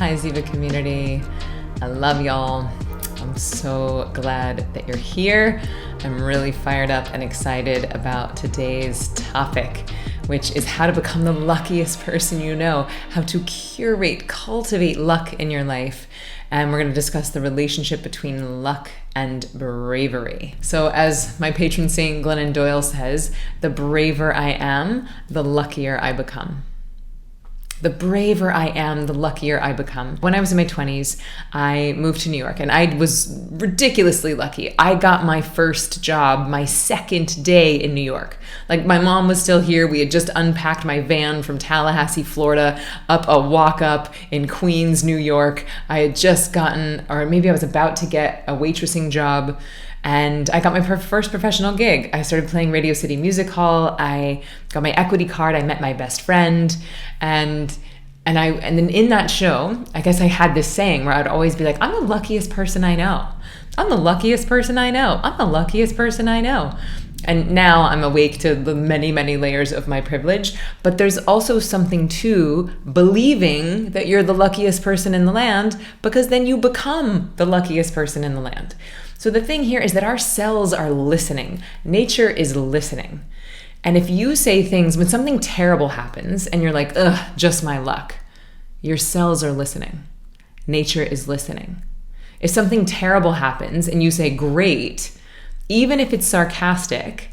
Hi, Ziva community. I love y'all. I'm so glad that you're here. I'm really fired up and excited about today's topic, which is how to become the luckiest person you know, how to curate, cultivate luck in your life. And we're going to discuss the relationship between luck and bravery. So as my patron saint Glennon Doyle says, the braver I am, the luckier I become. The braver I am, the luckier I become. When I was in my 20s, I moved to New York and I was ridiculously lucky. I got my first job my second day in New York. Like, my mom was still here. We had just unpacked my van from Tallahassee, Florida, up a walk up in Queens, New York. I had just gotten, or maybe I was about to get, a waitressing job. And I got my first professional gig. I started playing Radio City Music Hall. I got my equity card. I met my best friend. And then in that show, I guess I had this saying where I'd always be like, I'm the luckiest person I know. I'm the luckiest person I know. I'm the luckiest person I know. And now I'm awake to the many, many layers of my privilege. But there's also something to believing that you're the luckiest person in the land, because then you become the luckiest person in the land. So the thing here is that our cells are listening. Nature is listening. And if you say things, when something terrible happens and you're like, ugh, just my luck, your cells are listening. Nature is listening. If something terrible happens and you say, great, even if it's sarcastic,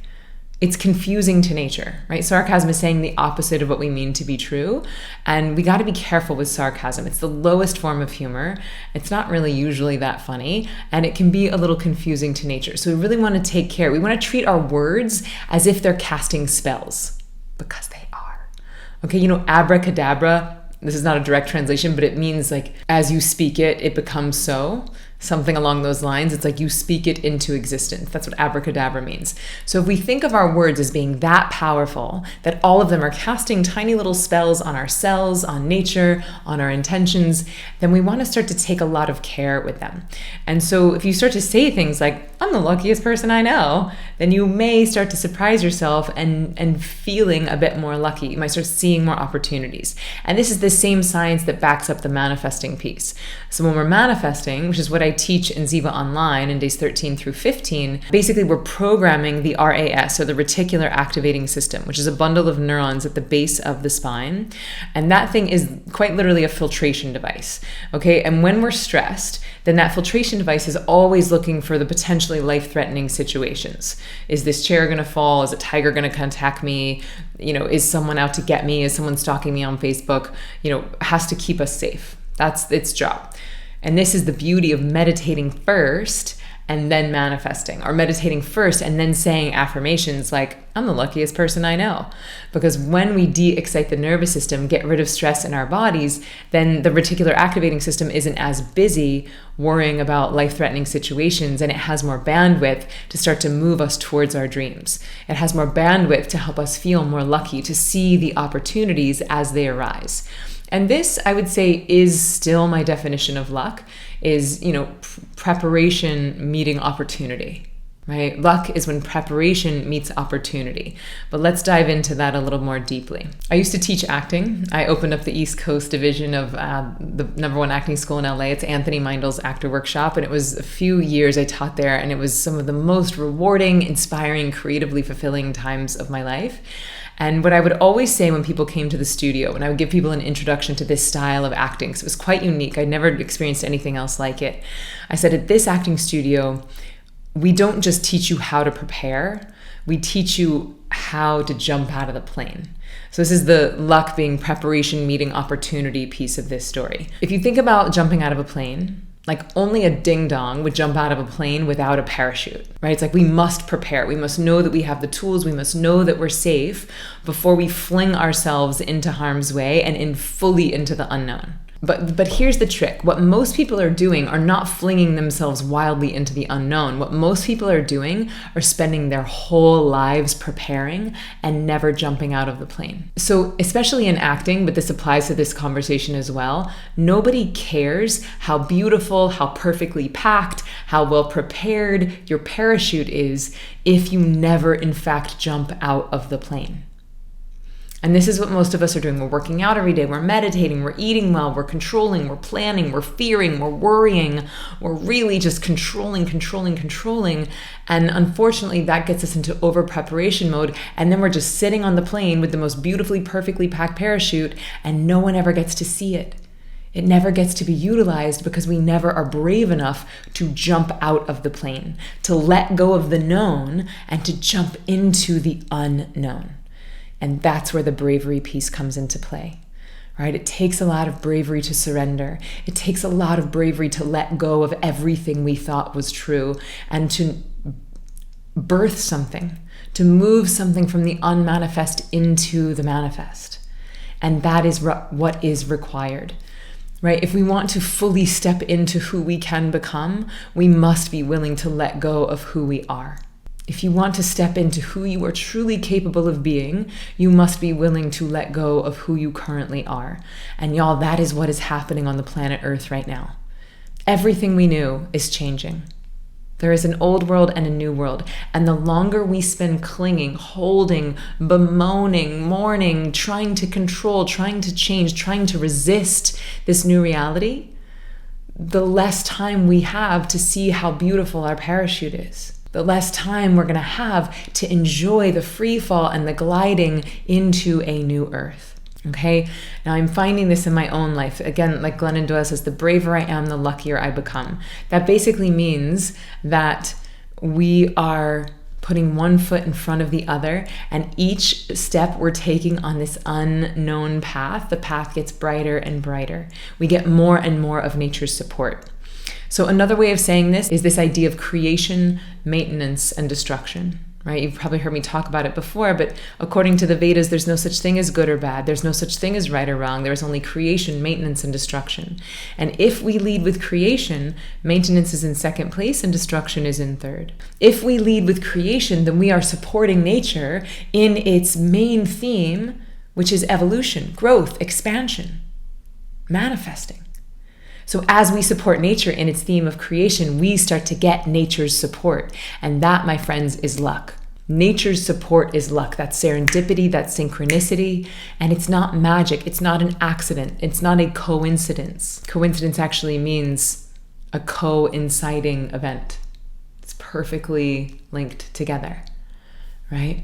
it's confusing to nature, right? Sarcasm is saying the opposite of what we mean to be true. And we got to be careful with sarcasm. It's the lowest form of humor. It's not really usually that funny, and it can be a little confusing to nature. So we really want to take care. We want to treat our words as if they're casting spells, because they are. Okay, abracadabra, this is not a direct translation, but it means like, as you speak it, it becomes so. Something along those lines. It's like you speak it into existence. That's what abracadabra means. So if we think of our words as being that powerful, that all of them are casting tiny little spells on our cells, on nature, on our intentions, then we want to start to take a lot of care with them. And so if you start to say things like, I'm the luckiest person I know, then you may start to surprise yourself and feeling a bit more lucky. You might start seeing more opportunities. And this is the same science that backs up the manifesting piece. So when we're manifesting, which is what I teach in Ziva Online in days 13 through 15, basically we're programming the RAS, or the reticular activating system, which is a bundle of neurons at the base of the spine. And that thing is quite literally a filtration device, okay? And when we're stressed, then that filtration device is always looking for the potentially life-threatening situations. Is this chair gonna fall? Is a tiger gonna attack me? Is someone out to get me? Is someone stalking me on Facebook? Has to keep us safe. That's its job. And this is the beauty of meditating first and then manifesting, or meditating first and then saying affirmations like, I'm the luckiest person I know. Because when we de-excite the nervous system, get rid of stress in our bodies, then the reticular activating system isn't as busy worrying about life-threatening situations, and it has more bandwidth to start to move us towards our dreams. It has more bandwidth to help us feel more lucky, to see the opportunities as they arise. And this, I would say, is still my definition of luck, is, preparation meeting opportunity, right? Luck is when preparation meets opportunity. But let's dive into that a little more deeply. I used to teach acting. I opened up the East Coast division of the #1 acting school in LA. It's Anthony Meindel's Actor Workshop. And it was a few years I taught there. And it was some of the most rewarding, inspiring, creatively fulfilling times of my life. And what I would always say when people came to the studio, when I would give people an introduction to this style of acting, because it was quite unique, I'd never experienced anything else like it. I said, at this acting studio, we don't just teach you how to prepare, we teach you how to jump out of the plane. So this is the luck being preparation meeting opportunity piece of this story. If you think about jumping out of a plane, like, only a ding-dong would jump out of a plane without a parachute, right? It's like, we must prepare. We must know that we have the tools. We must know that we're safe before we fling ourselves into harm's way and fully into the unknown. But here's the trick. What most people are doing are not flinging themselves wildly into the unknown. What most people are doing are spending their whole lives preparing and never jumping out of the plane. So especially in acting, but this applies to this conversation as well, nobody cares how beautiful, how perfectly packed, how well prepared your parachute is if you never in fact jump out of the plane. And this is what most of us are doing. We're working out every day. We're meditating. We're eating well. We're controlling. We're planning. We're fearing. We're worrying. We're really just controlling. And unfortunately, that gets us into over preparation mode. And then we're just sitting on the plane with the most beautifully, perfectly packed parachute, and no one ever gets to see it. It never gets to be utilized because we never are brave enough to jump out of the plane, to let go of the known and to jump into the unknown. And that's where the bravery piece comes into play, right? It takes a lot of bravery to surrender. It takes a lot of bravery to let go of everything we thought was true and to birth something, to move something from the unmanifest into the manifest. And that is what is required, right? If we want to fully step into who we can become, we must be willing to let go of who we are. If you want to step into who you are truly capable of being, you must be willing to let go of who you currently are. And y'all, that is what is happening on the planet Earth right now. Everything we knew is changing. There is an old world and a new world. And the longer we spend clinging, holding, bemoaning, mourning, trying to control, trying to change, trying to resist this new reality, the less time we have to see how beautiful our parachute is. The less time we're going to have to enjoy the free fall and the gliding into a new earth. Okay? Now I'm finding this in my own life. Again, like Glennon Doyle says, the braver I am, the luckier I become. That basically means that we are putting one foot in front of the other, and each step we're taking on this unknown path, the path gets brighter and brighter. We get more and more of nature's support. So another way of saying this is this idea of creation, maintenance, and destruction, right? You've probably heard me talk about it before, but according to the Vedas, there's no such thing as good or bad. There's no such thing as right or wrong. There's only creation, maintenance, and destruction. And if we lead with creation, maintenance is in second place and destruction is in third. If we lead with creation, then we are supporting nature in its main theme, which is evolution, growth, expansion, manifesting. So as we support nature in its theme of creation, we start to get nature's support. And that, my friends, is luck. Nature's support is luck. That's serendipity, that's synchronicity. And it's not magic. It's not an accident. It's not a coincidence. Coincidence actually means a coinciding event. It's perfectly linked together, right?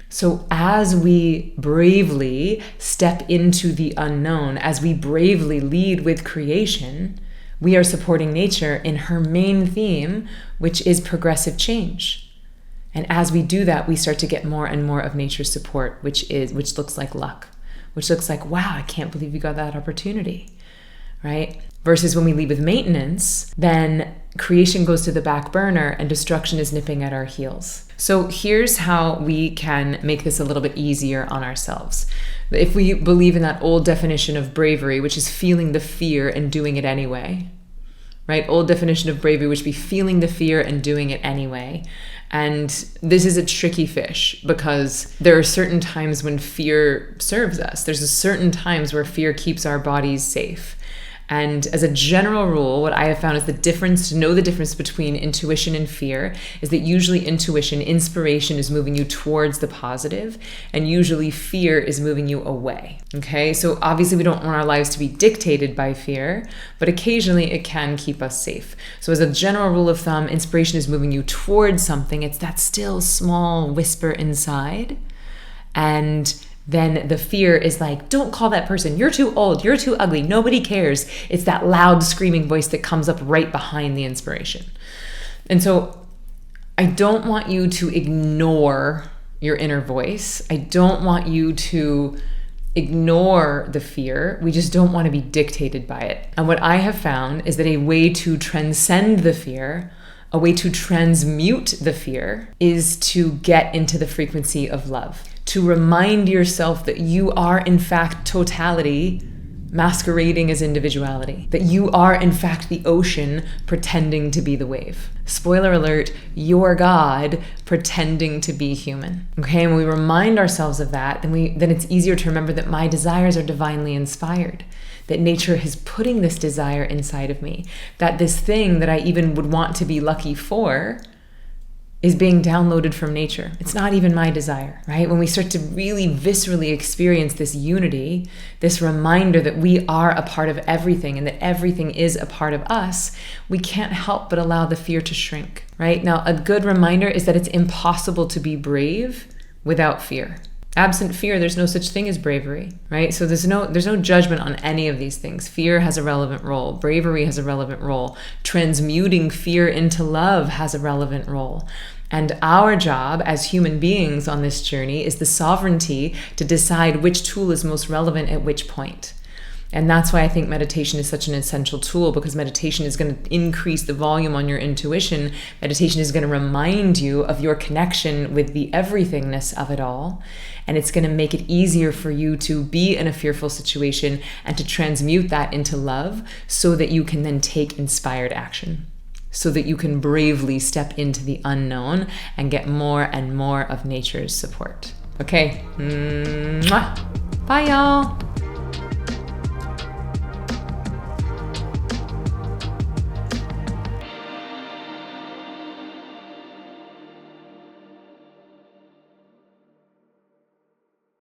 So as we bravely step into the unknown, as we bravely lead with creation, we are supporting nature in her main theme, which is progressive change. And as we do that, we start to get more and more of nature's support, which looks like luck, which looks like, wow, I can't believe you got that opportunity, right? Versus when we lead with maintenance, then creation goes to the back burner and destruction is nipping at our heels. So here's how we can make this a little bit easier on ourselves. If we believe in that old definition of bravery, which is feeling the fear and doing it anyway, right? Old definition of bravery, which would be feeling the fear and doing it anyway. And this is a tricky fish because there are certain times when fear serves us. There's a certain times where fear keeps our bodies safe. And as a general rule, what I have found is to know the difference between intuition and fear is that usually intuition, inspiration is moving you towards the positive, and usually fear is moving you away. Okay, so obviously we don't want our lives to be dictated by fear, but occasionally it can keep us safe. So as a general rule of thumb, inspiration is moving you towards something. It's that still small whisper inside, and then the fear is like, don't call that person. You're too old. You're too ugly. Nobody cares. It's that loud screaming voice that comes up right behind the inspiration. And so I don't want you to ignore your inner voice. I don't want you to ignore the fear. We just don't want to be dictated by it. And what I have found is that a way to transcend the fear, a way to transmute the fear, is to get into the frequency of love. To remind yourself that you are in fact totality masquerading as individuality. That you are in fact the ocean pretending to be the wave. Spoiler alert, you're God pretending to be human. Okay, and when we remind ourselves of that, then it's easier to remember that my desires are divinely inspired. That nature is putting this desire inside of me. That this thing that I even would want to be lucky for is being downloaded from nature. It's not even my desire, right? When we start to really viscerally experience this unity, this reminder that we are a part of everything and that everything is a part of us, we can't help but allow the fear to shrink, right? Now, a good reminder is that it's impossible to be brave without fear. Absent fear, there's no such thing as bravery, right? So there's no judgment on any of these things. Fear has a relevant role. Bravery has a relevant role. Transmuting fear into love has a relevant role. And our job as human beings on this journey is the sovereignty to decide which tool is most relevant at which point. And that's why I think meditation is such an essential tool, because meditation is going to increase the volume on your intuition. Meditation is going to remind you of your connection with the everythingness of it all. And it's going to make it easier for you to be in a fearful situation and to transmute that into love so that you can then take inspired action, so that you can bravely step into the unknown and get more and more of nature's support. Okay. Mwah. Bye, y'all.